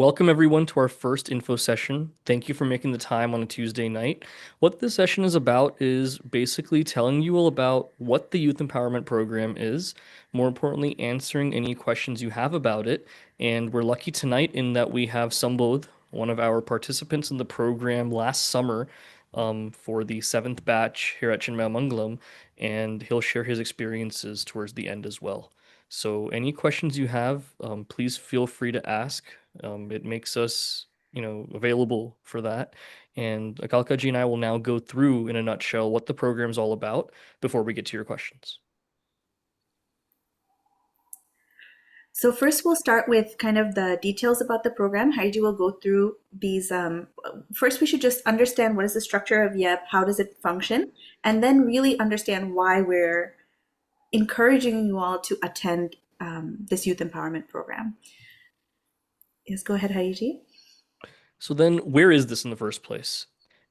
Welcome everyone to our first info session. Thank you for making the time on a Tuesday night. What this session is about is basically telling you all about what the Youth Empowerment Program is, more importantly, answering any questions you have about it. And we're lucky tonight in that we have Sambodh, one of our participants in the program last summer, for the seventh batch here at Chinmaya Mangalam, and he'll share his experiences towards the end as well. So any questions you have, please feel free to ask. It makes us, available for that. And Akalkaji and I will now go through in a nutshell what the program is all about before we get to your questions. So first, we'll start with kind of the details about the program. Heidi will go through these. First, we should just understand what is the structure of YEP, how does it function, and then really understand why we're encouraging you all to attend this youth empowerment program. Yes, go ahead, Heidi. So then, where is this in the first place?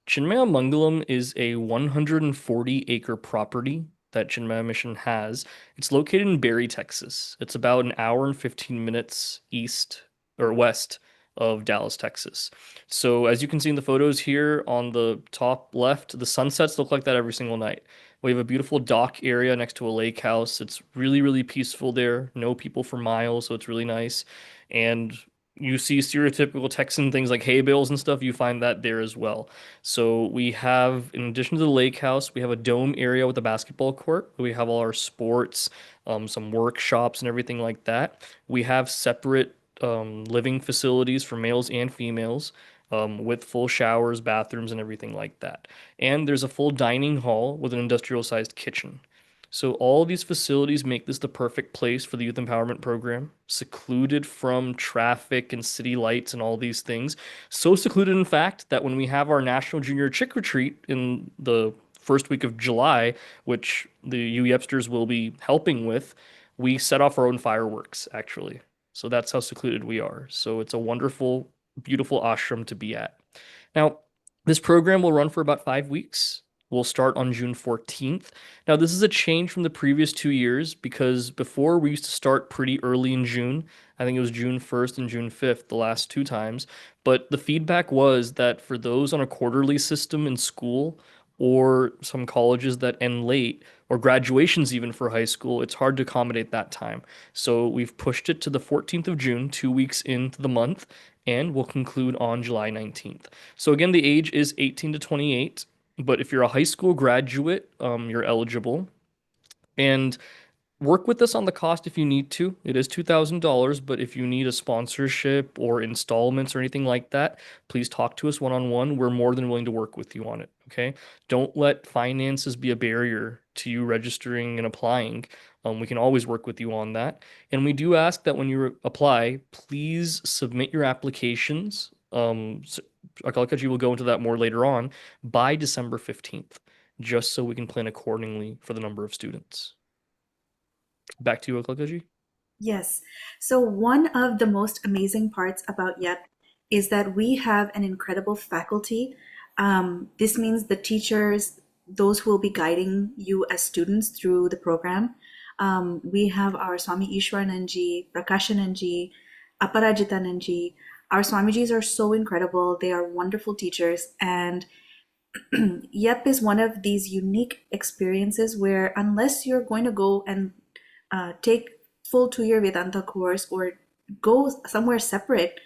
Chinmaya Mangalam is a 140-acre property that Chinmaya Mission has. It's located in Barrie, Texas. It's about an hour and 15 minutes east or west of Dallas, Texas. So as you can see in the photos here on the top left, the sunsets look like that every single night. We have a beautiful dock area next to a lake house. It's really, really peaceful there. No people for miles, so it's really nice. And you see stereotypical Texan things like hay bales and stuff, you find that there as well. So we have, in addition to the lake house, we have a dome area with a basketball court. We have all our sports, some workshops and everything like that. We have separate living facilities for males and females. With full showers, bathrooms, and everything like that. And there's a full dining hall with an industrial sized kitchen. So all these facilities make this the perfect place for the youth empowerment program, secluded from traffic and city lights and all these things. So secluded, in fact, that when we have our National Junior Chick Retreat in the first week of July, which the UEPsters will be helping with, we set off our own fireworks, actually. So that's how secluded we are. So it's a wonderful, beautiful ashram to be at. Now, this program will run for about 5 weeks. We'll start on June 14th. Now, this is a change from the previous 2 years because before we used to start pretty early in June. I think it was June 1st and June 5th, the last two times. But the feedback was that for those on a quarterly system in school or some colleges that end late, or graduations even for high school, it's hard to accommodate that time. So we've pushed it to the 14th of June, 2 weeks into the month, and we'll conclude on July 19th. So again, the age is 18 to 28, but if you're a high school graduate, you're eligible. And work with us on the cost if you need to. It is $2,000, but if you need a sponsorship or installments or anything like that, please talk to us one on one. We're more than willing to work with you on it. Okay. Don't let finances be a barrier to you registering and applying. We can always work with you on that. And we do ask that when you apply, please submit your applications. Akalkaji will go into that more later on by December 15th, just so we can plan accordingly for the number of students. Back to you, Akalkaji. Yes. So one of the most amazing parts about YEP is that we have an incredible faculty. This means the teachers, those who will be guiding you as students through the program. We have our Swami Ishwarananji, Prakashananji, Aparajitananji. Our Swamijis are so incredible. They are wonderful teachers. And YEP is one of these unique experiences where, unless you're going to go and take full 2 year Vedanta course or go somewhere separate,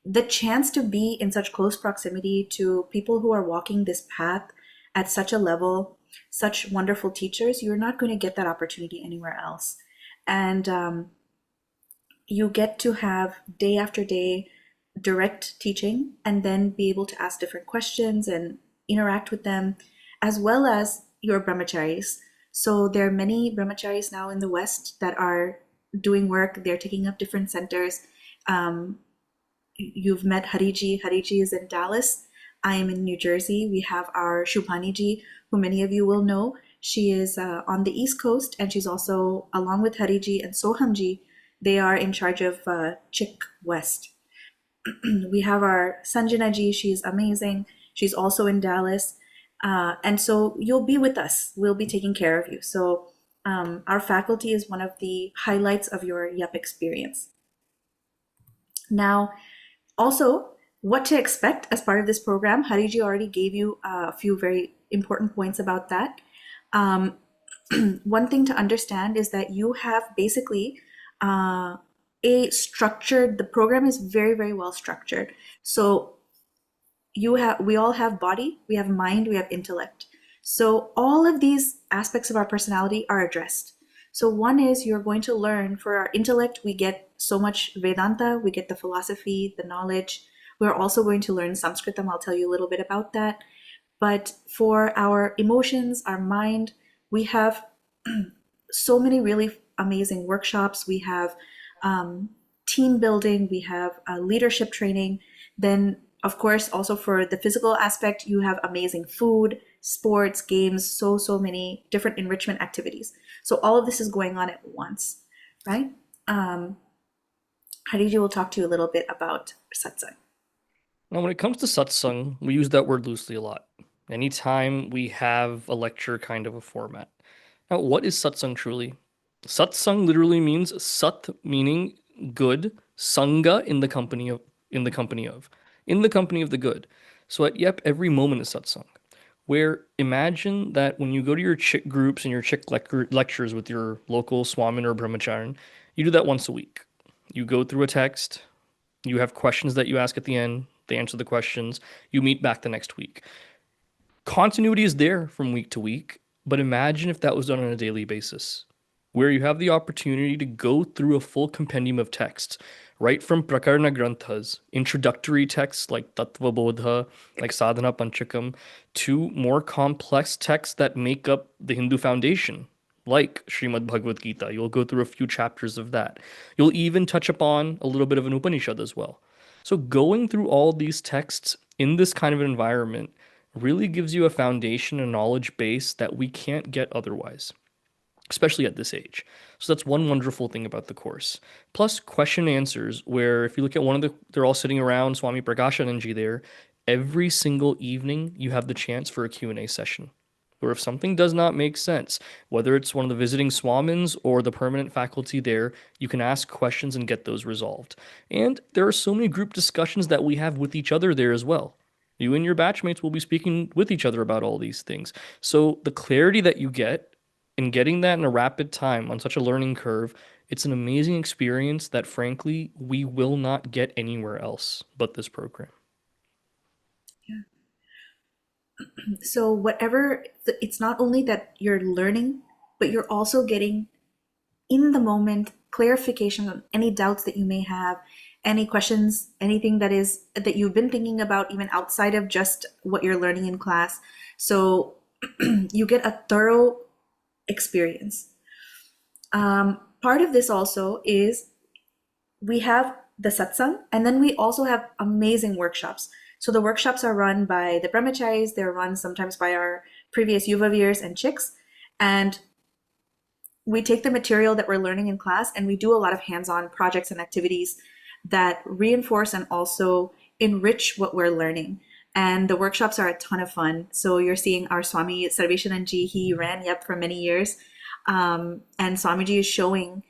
the chance to be in such close proximity to people who are walking this path at such a level, such wonderful teachers, you're not going to get that opportunity anywhere else. And you get to have day after day direct teaching and then be able to ask different questions and interact with them, as well as your brahmacharis. So there are many brahmacharis now in the West that are doing work. They're taking up different centers. Um, you've met Hariji. Hariji is in Dallas. I am in New Jersey. We have our Shubhaniji, who many of you will know. She is on the East Coast, and she's also, along with Hariji and Sohamji, they are in charge of Chick West. We have our Sanjana ji. She's amazing. She's also in Dallas. And so you'll be with us. We'll be taking care of you. So our faculty is one of the highlights of your YEP experience. Now, Also, what to expect as part of this program. Hariji already gave you a few very important points about that. Um, one thing to understand is that you have basically uh, the program is very, very well structured. So we all have body, we have mind, we have intellect. So all of these aspects of our personality are addressed. So one is you're going to learn for our intellect, we get so much Vedanta, we get the philosophy, the knowledge. We're also going to learn Sanskritam. I'll tell you a little bit about that. But for our emotions, our mind, we have so many really amazing workshops. We have um, team building, we have leadership training. Then, of course, also for the physical aspect, you have amazing food, sports, games, so many different enrichment activities. So all of this is going on at once, right? Um, Hadiji will talk to you a little bit about satsang. Now, when it comes to satsang, we use that word loosely a lot. Anytime we have a lecture kind of a format. Now, what is satsang truly? Satsang literally means sat meaning good, sangha in the company of, in the company of the good. So at Yep, every moment is satsang. Where imagine that when you go to your chick groups and your chick lectures with your local swamin or brahmacharin, you do that once a week. You go through a text, you have questions that you ask at the end, they answer the questions, you meet back the next week. Continuity is there from week to week, but imagine if that was done on a daily basis, where you have the opportunity to go through a full compendium of texts, right from Prakarna Granthas, introductory texts like Tattva Bodha, like Sadhana Panchakam, to more complex texts that make up the Hindu foundation, like Srimad Bhagavad Gita. You'll go through a few chapters of that. You'll even touch upon a little bit of an Upanishad as well. So, going through all these texts in this kind of environment really gives you a foundation and knowledge base that we can't get otherwise, especially at this age. So that's one wonderful thing about the course. Plus question answers, where if you look at one of they're all sitting around Swami Prakashananji there, every single evening you have the chance for a Q&A session. Or if something does not make sense, whether it's one of the visiting Swamins or the permanent faculty there, you can ask questions and get those resolved. And there are so many group discussions that we have with each other there as well. You and your batchmates will be speaking with each other about all these things. So the clarity that you get in getting that in a rapid time on such a learning curve, it's an amazing experience that frankly we will not get anywhere else but this program. So whatever, it's not only that you're learning, but you're also getting in the moment clarification on any doubts that you may have, any questions, anything that you've been thinking about even outside of just what you're learning in class. So you get a thorough experience. Part of this also is we have the satsang, and then we also have amazing workshops. So the workshops are run by the brahmacharis, they're run sometimes by our previous yuvavirs and chicks, and we take the material that we're learning in class and we do a lot of hands-on projects and activities that reinforce and also enrich what we're learning. And the workshops are a ton of fun. So you're seeing our Swami Sarveshananji, he ran YEP for many years. And Swamiji is showing,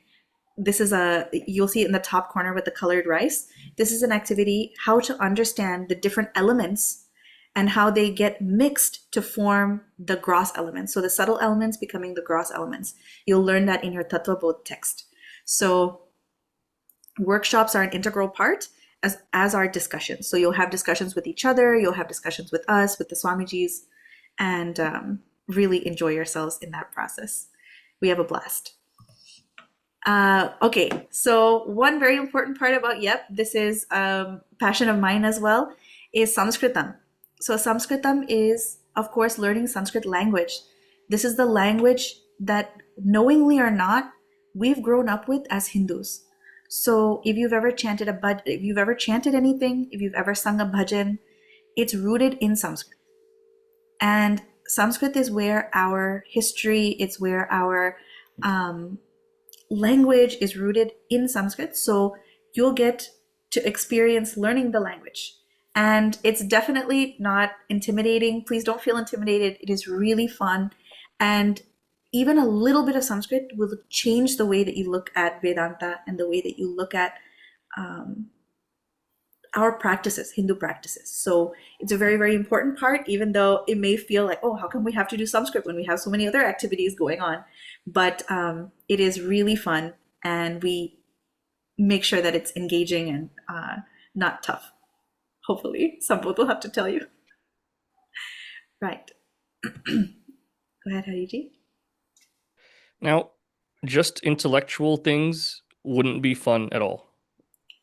you'll see it in the top corner with the colored rice. This is an activity, how to understand the different elements and how they get mixed to form the gross elements. So the subtle elements becoming the gross elements. You'll learn that in your Tattva Bodh text. So workshops are an integral part as are discussions. So you'll have discussions with each other, you'll have discussions with us, with the Swamijis, and really enjoy yourselves in that process. We have a blast. Okay, so one very important part about YEP, this is passion of mine as well, is Sanskritam. So Sanskritam is, of course, learning Sanskrit language. This is the language that, knowingly or not, we've grown up with as Hindus. So if you've ever chanted if you've ever chanted anything, if you've ever sung a bhajan, it's rooted in Sanskrit. And Sanskrit is where our history, it's where our language is rooted in Sanskrit. So you'll get to experience learning the language. And it's definitely not intimidating. Please don't feel intimidated. It is really fun. And even a little bit of Sanskrit will change the way that you look at Vedanta and the way that you look at our practices, Hindu practices. So it's a very, very important part, even though it may feel like, oh, how come we have to do Sanskrit when we have so many other activities going on? But it is really fun, and we make sure that it's engaging and not tough. Hopefully, some people have to tell you. Right. Go ahead, Hariji. Now, just intellectual things wouldn't be fun at all,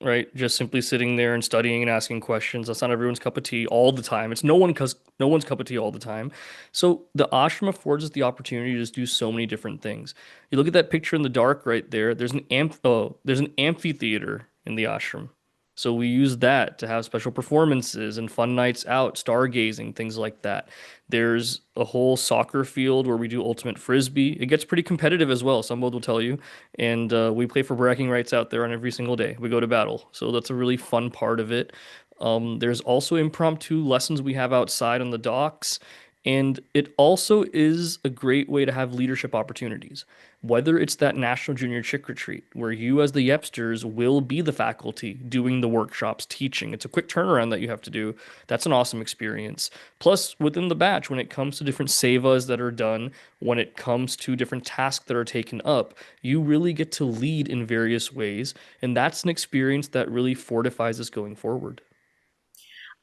right? Just simply sitting there and studying and asking questions. That's not everyone's cup of tea all the time. It's no one's cup of tea all the time. So the ashram affords us the opportunity to just do so many different things. You look at that picture in the dark right there. There's an amphitheater in the ashram. So we use that to have special performances and fun nights out, stargazing, things like that. There's a whole soccer field where we do ultimate frisbee. It gets pretty competitive as well, some will tell you. And we play for bragging rights out there on every single day. We go to battle. So that's a really fun part of it. There's also impromptu lessons we have outside on the docks. And it also is a great way to have leadership opportunities. Whether it's that National Junior Chick Retreat, where you, as the Yepsters, will be the faculty doing the workshops, teaching. It's a quick turnaround that you have to do. That's an awesome experience. Plus, within the batch, when it comes to different sevas that are done, when it comes to different tasks that are taken up, you really get to lead in various ways. And that's an experience that really fortifies us going forward.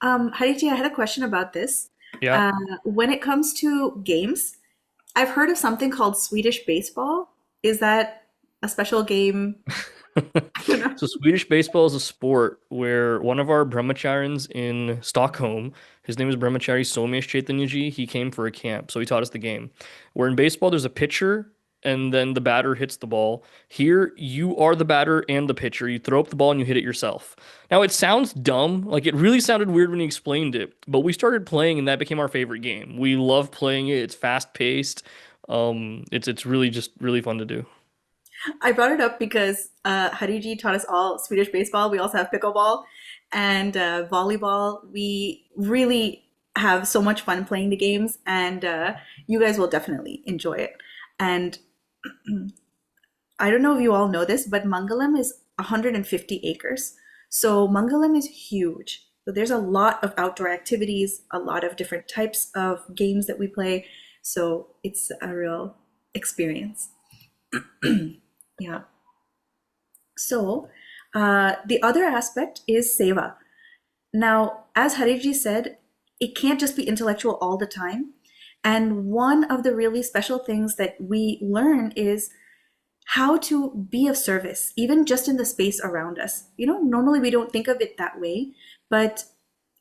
Hariji, I had a question about this. Yeah. Uh, when it comes to games, I've heard of something called Swedish baseball. Is that a special game? I don't know. So Swedish baseball is a sport where one of our brahmacharins in Stockholm, his name is Brahmachari Somesh Chaitanyaji, he came for a camp, so he taught us the game. Where in baseball there's a pitcher and then the batter hits the ball. Here you are the batter and the pitcher. You throw up the ball and you hit it yourself. Now it sounds dumb, like it really sounded weird when he explained it, but we started playing and that became our favorite game. We love playing it. It's fast paced. It's really just really fun to do. I brought it up because Hariji taught us all Swedish baseball. We also have pickleball and volleyball. We really have so much fun playing the games, and you guys will definitely enjoy it. And I don't know if you all know this, but Mangalam is 150 acres. So Mangalam is huge. So there's a lot of outdoor activities, a lot of different types of games that we play. So it's a real experience. Yeah. So the other aspect is seva. Now, as Hariji said, it can't just be intellectual all the time. And one of the really special things that we learn is how to be of service, even just in the space around us. You know, normally we don't think of it that way, but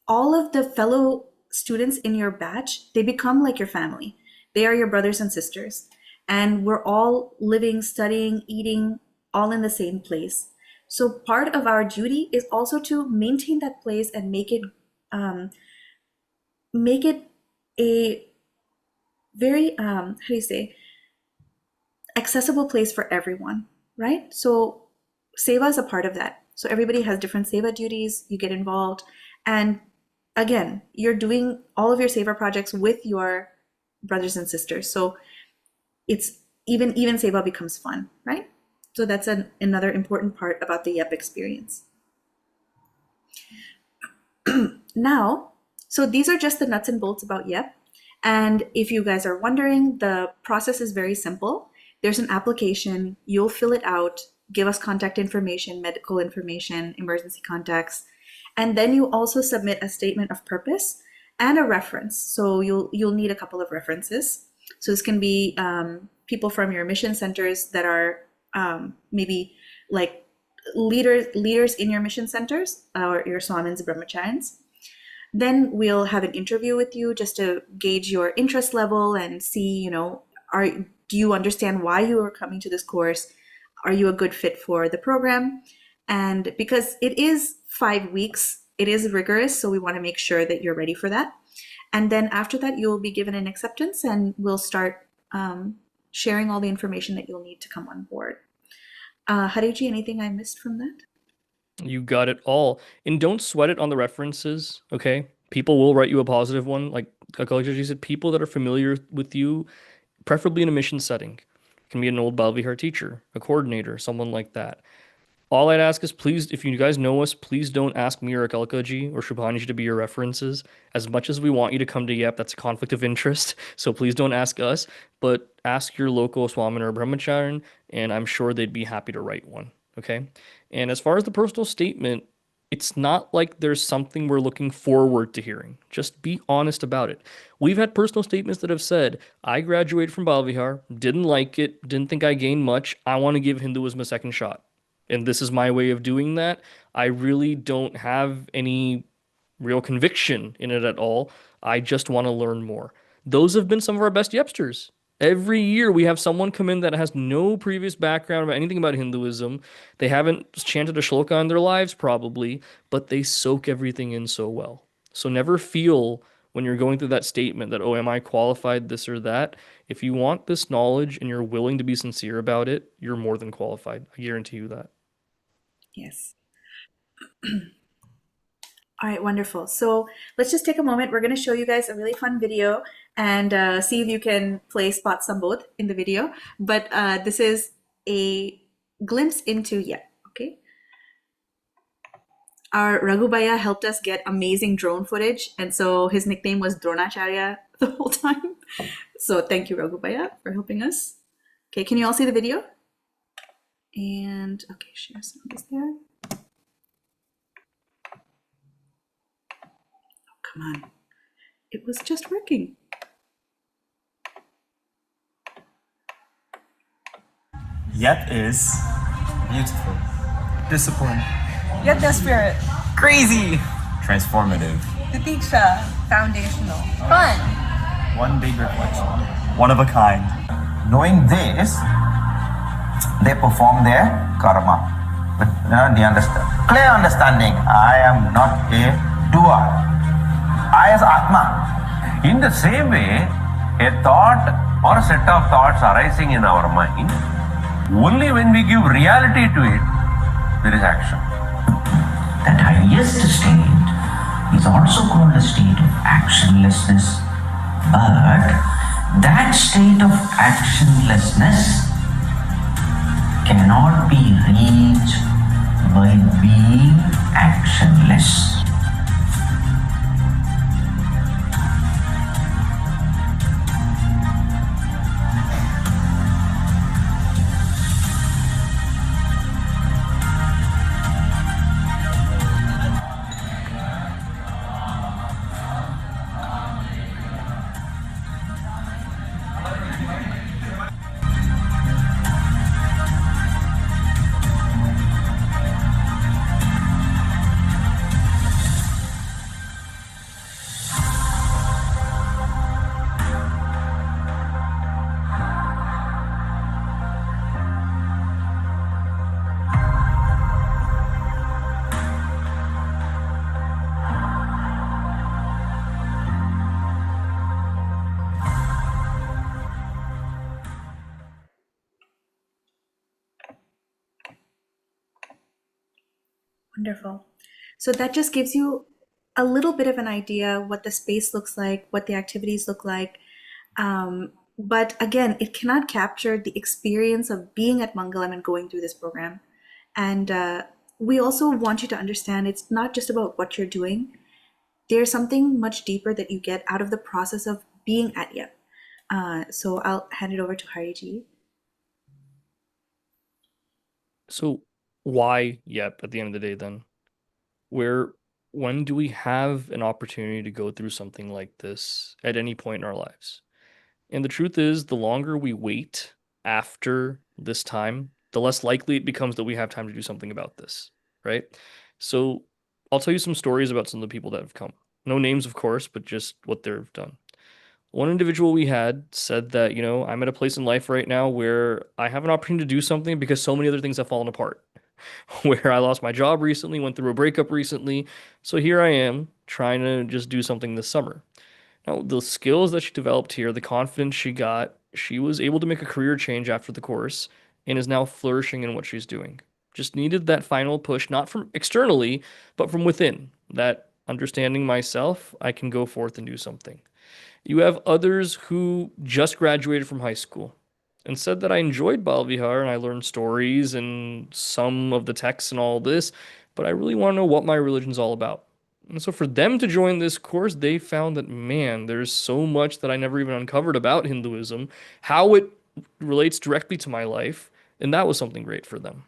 all of the fellow students in your batch, they become like your family. They are your brothers and sisters. And we're all living, studying, eating, all in the same place. So part of our duty is also to maintain that place and um, make it a very how do you say, accessible place for everyone, right? So seva is a part of that. So everybody has different seva duties, you get involved. And again, you're doing all of your seva projects with your brothers and sisters. So it's even seva becomes fun, right? So that's another important part about the YEP experience. Now, so these are just the nuts and bolts about YEP. And if you guys are wondering, the process is very simple. There's an application, you'll fill it out, give us contact information, medical information, emergency contacts, and then you also submit a statement of purpose and a reference. So you'll need a couple of references. So this can be people from your mission centers that are maybe like leaders in your mission centers or your swamins, brahmacharyans. Then we'll have an interview with you just to gauge your interest level and see, you know, do you understand why you are coming to this course? Are you a good fit for the program? And because it is 5 weeks, it is rigorous, so we want to make sure that you're ready for that. And then after that, you'll be given an acceptance and we'll start sharing all the information that you'll need to come on board. Hariji, anything I missed from that? You got it all. And don't sweat it on the references, okay? People will write you a positive one. Like you said, people that are familiar with you, preferably in a mission setting. It can be an old Balvihar teacher, a coordinator, someone like that. All I'd ask is please, if you guys know us, please don't ask me or Akalkaji or Shubhanji to be your references. As much as we want you to come to YEP, that's a conflict of interest. So please don't ask us, but ask your local Swamin or Brahmacharin, and I'm sure they'd be happy to write one. Okay. And as far as the personal statement, it's not like there's something we're looking forward to hearing. Just be honest about it. We've had personal statements that have said, I graduated from Balvihar, didn't like it, didn't think I gained much. I want to give Hinduism a second shot. And this is my way of doing that. I really don't have any real conviction in it at all. I just want to learn more. Those have been some of our best Yepsters. Every year we have someone come in that has no previous background about anything about Hinduism. They haven't chanted a shloka in their lives, probably, but they soak everything in so well. So never feel when you're going through that statement that, oh, am I qualified this or that? If you want this knowledge and you're willing to be sincere about it, you're more than qualified. I guarantee you that. Yes. All right, wonderful. So let's just take a moment. We're going to show you guys a really fun video and see if you can play spot some both in the video. But this is a glimpse into, yeah, okay. Our Raghubaya helped us get amazing drone footage, and so his nickname was Dronacharya the whole time. So thank you, Raghubaya, for helping us. Okay, can you all see the video? And okay, share sound is there. Come on. It was just working. Yet is beautiful, Discipline. Get the spirit. crazy, transformative, Titiksha. Foundational. Fun. one big reflection, one of a kind. Knowing this, they perform their karma with clear understanding. I am not a doer. I as Atma. In the same way, a thought or a set of thoughts arising in our mind, only when we give reality to it, there is action. That highest state is also called a state of actionlessness. But that state of actionlessness cannot be reached by being actionless. Wonderful. So that just gives you a little bit of an idea what the space looks like, what the activities look like. But again, it cannot capture the experience of being at Mangalam and going through this program. And we also want you to understand it's not just about what you're doing. There's something much deeper that you get out of the process of being at YEP. So I'll hand it over to Hariji. So why YEP at the end of the day then? When do we have an opportunity to go through something like this at any point in our lives? And the truth is, the longer we wait after this time, the less likely it becomes that we have time to do something about this, right? So I'll tell you some stories about some of the people that have come. No names, of course, but just what they've done. One individual we had said that, I'm at a place in life right now where I have an opportunity to do something because so many other things have fallen apart. Where I lost my job recently, went through a breakup recently. So here I am trying to just do something this summer. Now, the skills that she developed here, the confidence she got, she was able to make a career change after the course and is now flourishing in what she's doing. Just needed that final push, not from externally, but from within. That understanding myself, I can go forth and do something. You have others who just graduated from high school. and said that I enjoyed Bal Vihar and I learned stories and some of the texts and all this, but I really want to know what my religion's all about. And so for them to join this course, they found that, man, there's so much that I never even uncovered about Hinduism, how it relates directly to my life, and that was something great for them.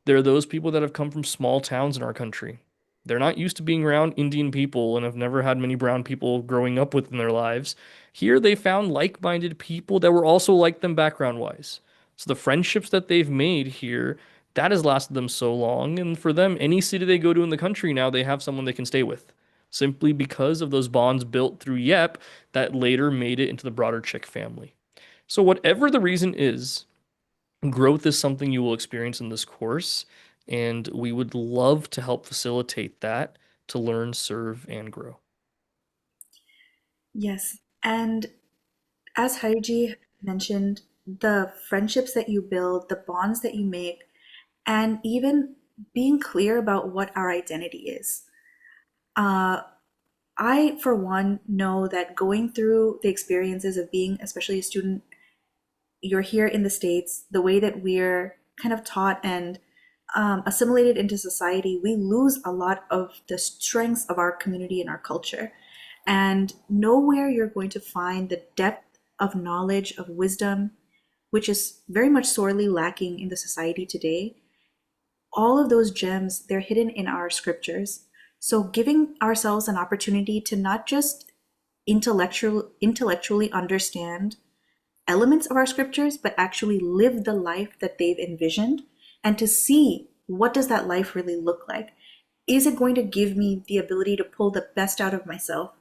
There are those people that have come from small towns in our country. They're not used to being around Indian people and have never had many brown people growing up with in their lives. Here they found like-minded people that were also like them background-wise. So the friendships that they've made here, that has lasted them so long. And for them, any city they go to in the country now, they have someone they can stay with. Simply because of those bonds built through YEP that later made it into the broader Chick family. So whatever the reason is, growth is something you will experience in this course, and we would love to help facilitate that to learn, serve, and grow. Yes. And as Hariji mentioned, the friendships that you build, the bonds that you make, and even being clear about what our identity is. I, for one, know that going through the experiences of being, especially a student, you're here in the States, the way that we're kind of taught and assimilated into society, we lose a lot of the strengths of our community and our culture. And nowhere you're going to find the depth of knowledge, of wisdom, which is very much sorely lacking in the society today. All of those gems, they're hidden in our scriptures. So giving ourselves an opportunity to not just intellectually understand elements of our scriptures, but actually live the life that they've envisioned, and to see what does that life really look like. Is it going to give me the ability to pull the best out of myself,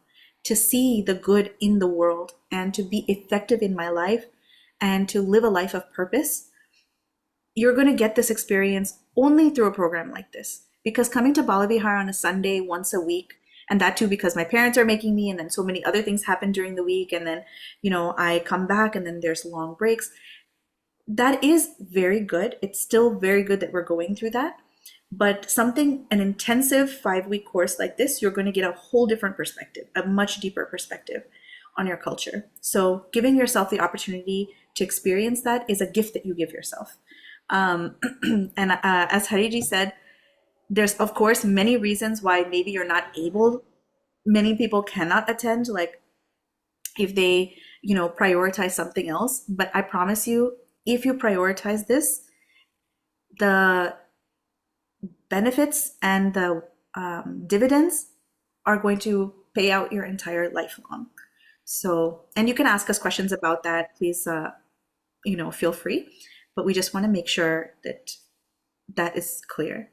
to see the good in the world, and to be effective in my life, and to live a life of purpose? You're going to get this experience only through a program like this. Because coming to Bala Vihar on a Sunday once a week, and that too because my parents are making me, and then so many other things happen during the week, and then, I come back and then there's long breaks. That is very good. It's still very good that we're going through that. But an intensive 5-week course like this, you're going to get a whole different perspective, a much deeper perspective on your culture. So giving yourself the opportunity to experience that is a gift that you give yourself. And as Hariji said, there's, of course, many reasons why maybe you're not able, many people cannot attend, like if they, prioritize something else. But I promise you, if you prioritize this, the benefits and the dividends are going to pay out your entire life long. So, and you can ask us questions about that, please, feel free. But we just want to make sure that that is clear.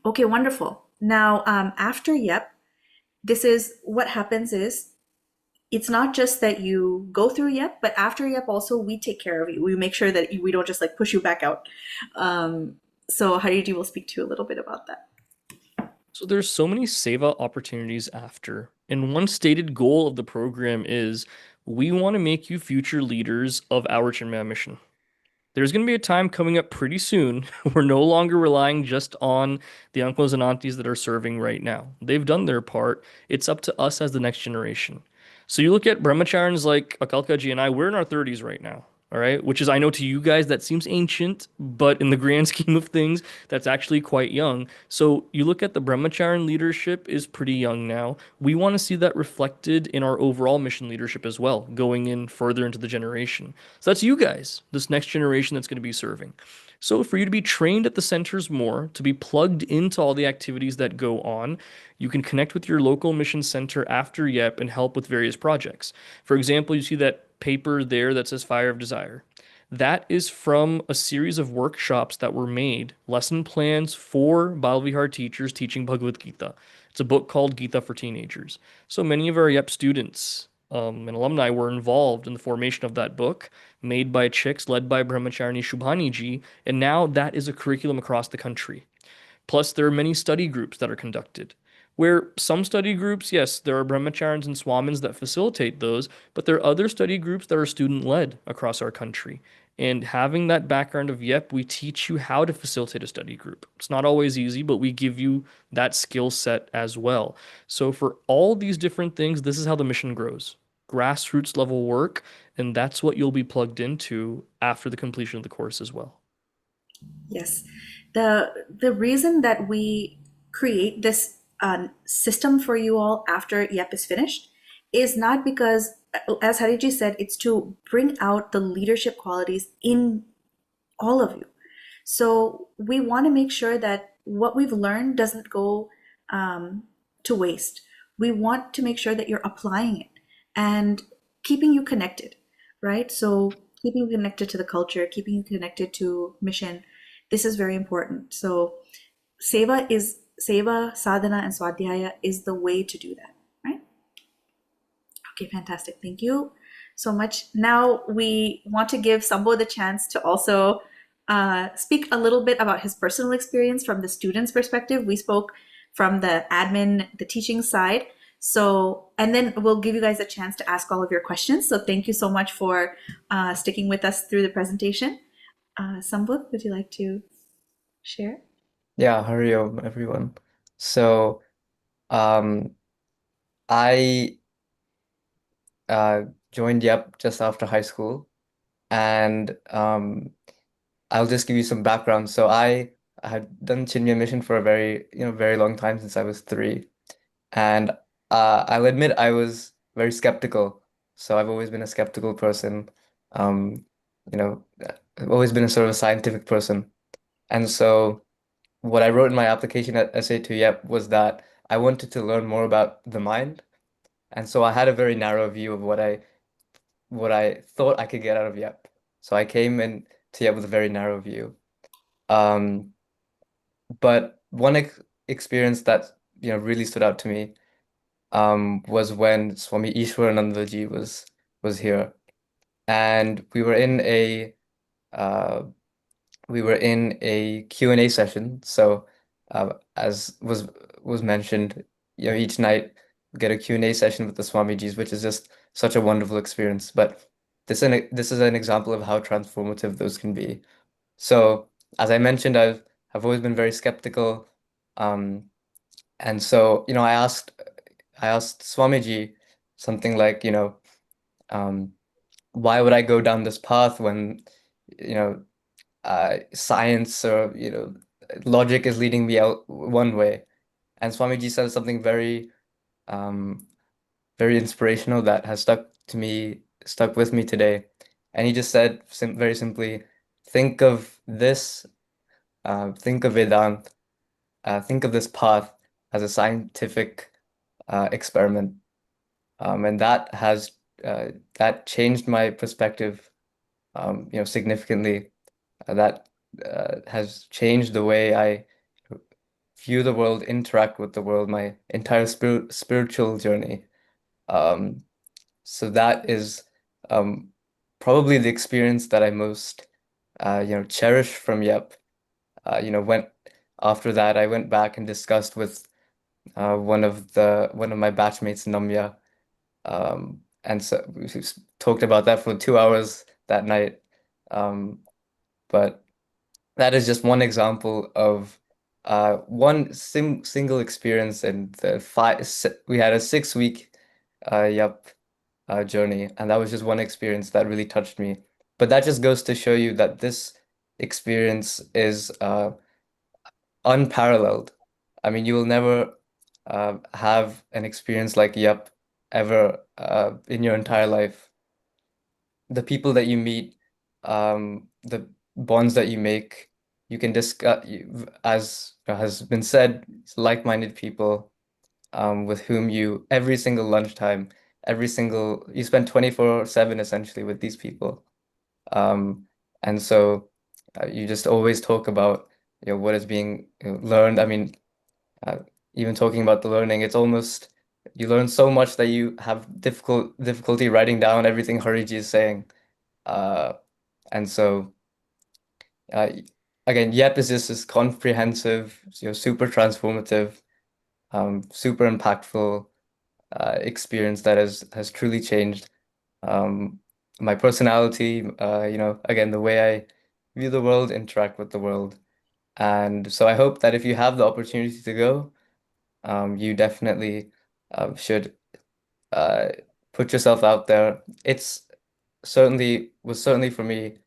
Okay, wonderful. Now, after YEP, this is what happens is, it's not just that you go through YEP, but after YEP also, we take care of you. We make sure that we don't just push you back out. So Hariji will speak to you a little bit about that. So there's so many Seva opportunities after, and one stated goal of the program is we want to make you future leaders of our Chinmaya mission. There's going to be a time coming up pretty soon. We're no longer relying just on the uncles and aunties that are serving right now. They've done their part. It's up to us as the next generation. So you look at brahmacharyans like Akalkaji and I, we're in our 30s right now. All right, which is, I know to you guys that seems ancient, but in the grand scheme of things, that's actually quite young. So you look at the brahmacharyan leadership is pretty young now. We want to see that reflected in our overall mission leadership as well, going in further into the generation. So that's you guys, this next generation that's going to be serving. So for you to be trained at the centers more, to be plugged into all the activities that go on, you can connect with your local mission center after YEP and help with various projects. For example, you see that paper there that says Fire of Desire. That is from a series of workshops that were made, lesson plans for Bal Vihar teachers teaching Bhagavad Gita. It's a book called Gita for Teenagers. So many of our YEP students and alumni were involved in the formation of that book, made by chicks, led by Brahmacharini Shubhani ji, and now that is a curriculum across the country. Plus, there are many study groups that are conducted, where some study groups, yes, there are brahmacharyans and swamins that facilitate those, but there are other study groups that are student-led across our country. And having that background of YEP, we teach you how to facilitate a study group. It's not always easy, but we give you that skill set as well. So for all these different things, this is how the mission grows grassroots level work, and that's what you'll be plugged into after the completion of the course as well. Yes. The reason that we create this system for you all after YEP is finished is not because, as Hariji said, it's to bring out the leadership qualities in all of you. So we want to make sure that what we've learned doesn't go to waste. We want to make sure that you're applying it and keeping you connected, right? So keeping you connected to the culture, keeping you connected to mission. This is very important. So Seva, Sadhana, and Swadhyaya is the way to do that, right? Okay, fantastic. Thank you so much. Now we want to give Sambo the chance to also speak a little bit about his personal experience from the student's perspective. We spoke from the admin, the teaching side. So, and then we'll give you guys a chance to ask all of your questions. So thank you so much for sticking with us through the presentation. Sambut, would you like to share? Yeah, Hari Om, everyone. So, I joined YEP just after high school, and I'll just give you some background. So I had done Chinmaya Mission for a very long time, since I was 3, and I'll admit I was very skeptical. So I've always been a skeptical person. I've always been a sort of a scientific person, and so what I wrote in my application essay to YEP was that I wanted to learn more about the mind. And so I had a very narrow view of what I thought I could get out of YEP. So I came in to YEP with a very narrow view. But one experience that really stood out to me was when Swami Ishwaranandaji was here, and we were in a Q&A session. So as was mentioned, each night we get a Q&A session with the Swamijis, which is just such a wonderful experience. But this is an example of how transformative those can be. So as I mentioned, I've always been very skeptical. And so, I asked Swamiji something like, why would I go down this path when, science or, logic is leading me out one way? And Swamiji said something very, very inspirational that has stuck with me today. And he just said very simply, think of this, think of Vedant, think of this path as a scientific experiment. And that changed my perspective, significantly. That has changed the way I view the world, interact with the world, my entire spiritual journey. So that is probably the experience that I most cherish from YEP. After that, I went back and discussed with one of my batchmates, Namya, and so we talked about that for 2 hours that night. But that is just one example of one single experience in we had a 6-week YEP journey, and that was just one experience that really touched me. But that just goes to show you that this experience is unparalleled. I mean, you will never have an experience like YEP ever in your entire life. The people that you meet, the bonds that you make, you can discuss, as has been said, like-minded people with whom every single lunchtime, you spend 24/7 essentially with these people. And so you just always talk about what is being learned. I mean, even talking about the learning, it's almost you learn so much that you have difficulty writing down everything Hariji is saying. And so again, YEP is just this comprehensive, super transformative, super impactful experience that has truly changed my personality, again, the way I view the world, interact with the world. And so I hope that if you have the opportunity to go, you definitely should put yourself out there. It's certainly for me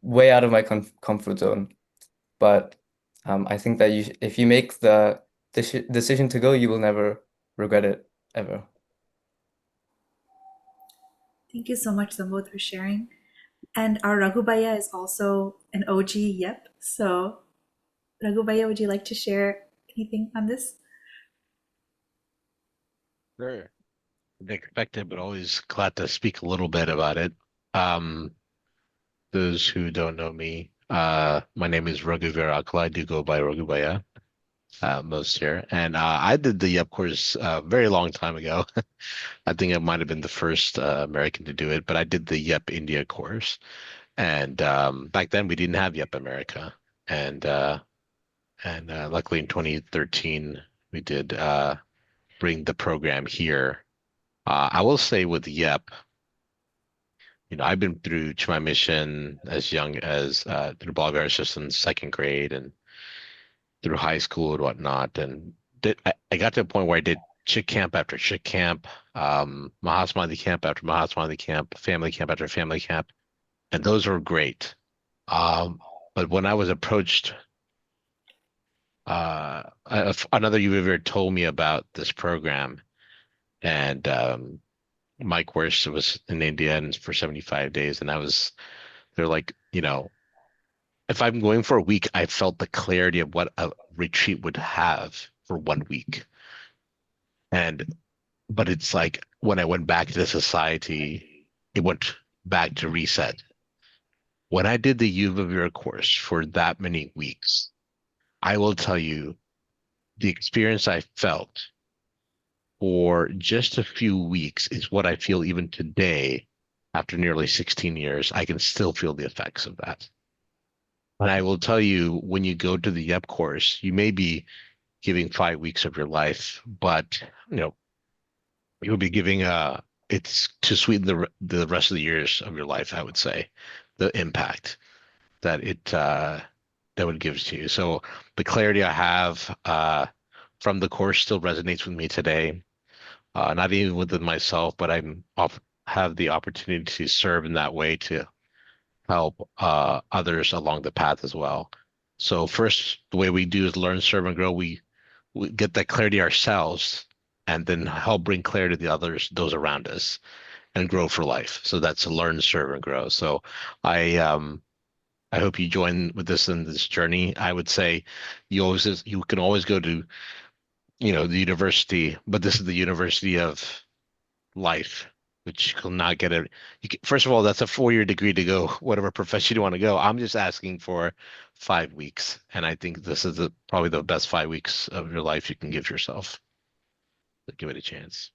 way out of my comfort zone. But I think that if you make the decision to go, you will never regret it ever. Thank you so much, Zambod, for sharing. And our Raghubaya is also an OG Yep. So, Raghubaya, would you like to share anything on this? Sure. Didn't expect it, but always glad to speak a little bit about it. Um, those who don't know me, my name is Raghuvira Akla. I do go by Raghubaya, most here. And I did the Yup course a very long time ago. I think I might have been the first American to do it, but I did the Yup India course. And back then we didn't have Yup America. And luckily in 2013 we did bring the program here. I will say with Yep, I've been through Chimay Mission as young as through Bolivar System second grade and through high school and whatnot. And I got to a point where I did chick camp after chick camp, Mahatma camp after Mahatma camp, family camp after family camp, and those were great. But when I was approached, another UVer told me about this program, and Mike Wersh was in India and for 75 days, and they're like, if I'm going for a week, I felt the clarity of what a retreat would have for 1 week. But it's like when I went back to the society, it went back to reset. When I did the Yuvavira course for that many weeks, I will tell you the experience I felt for just a few weeks is what I feel even today, after nearly 16 years. I can still feel the effects of that. And I will tell you, when you go to the YEP course, you may be giving 5 weeks of your life, but you'll be giving it's to sweeten the rest of the years of your life, I would say, the impact that that would give to you. So the clarity I have from the course still resonates with me today. Not even within myself, but have the opportunity to serve in that way to help others along the path as well. So first, the way we do is learn, serve, and grow. We get that clarity ourselves, and then help bring clarity to the others, those around us, and grow for life. So that's learn, serve, and grow. So I hope you join with us in this journey. I would say you can always go to the university, but this is the university of life, which you will not get it. First of all, that's a 4-year degree to go whatever profession you want to go. I'm just asking for 5 weeks, and I think this is probably the best 5 weeks of your life you can give yourself. So give it a chance.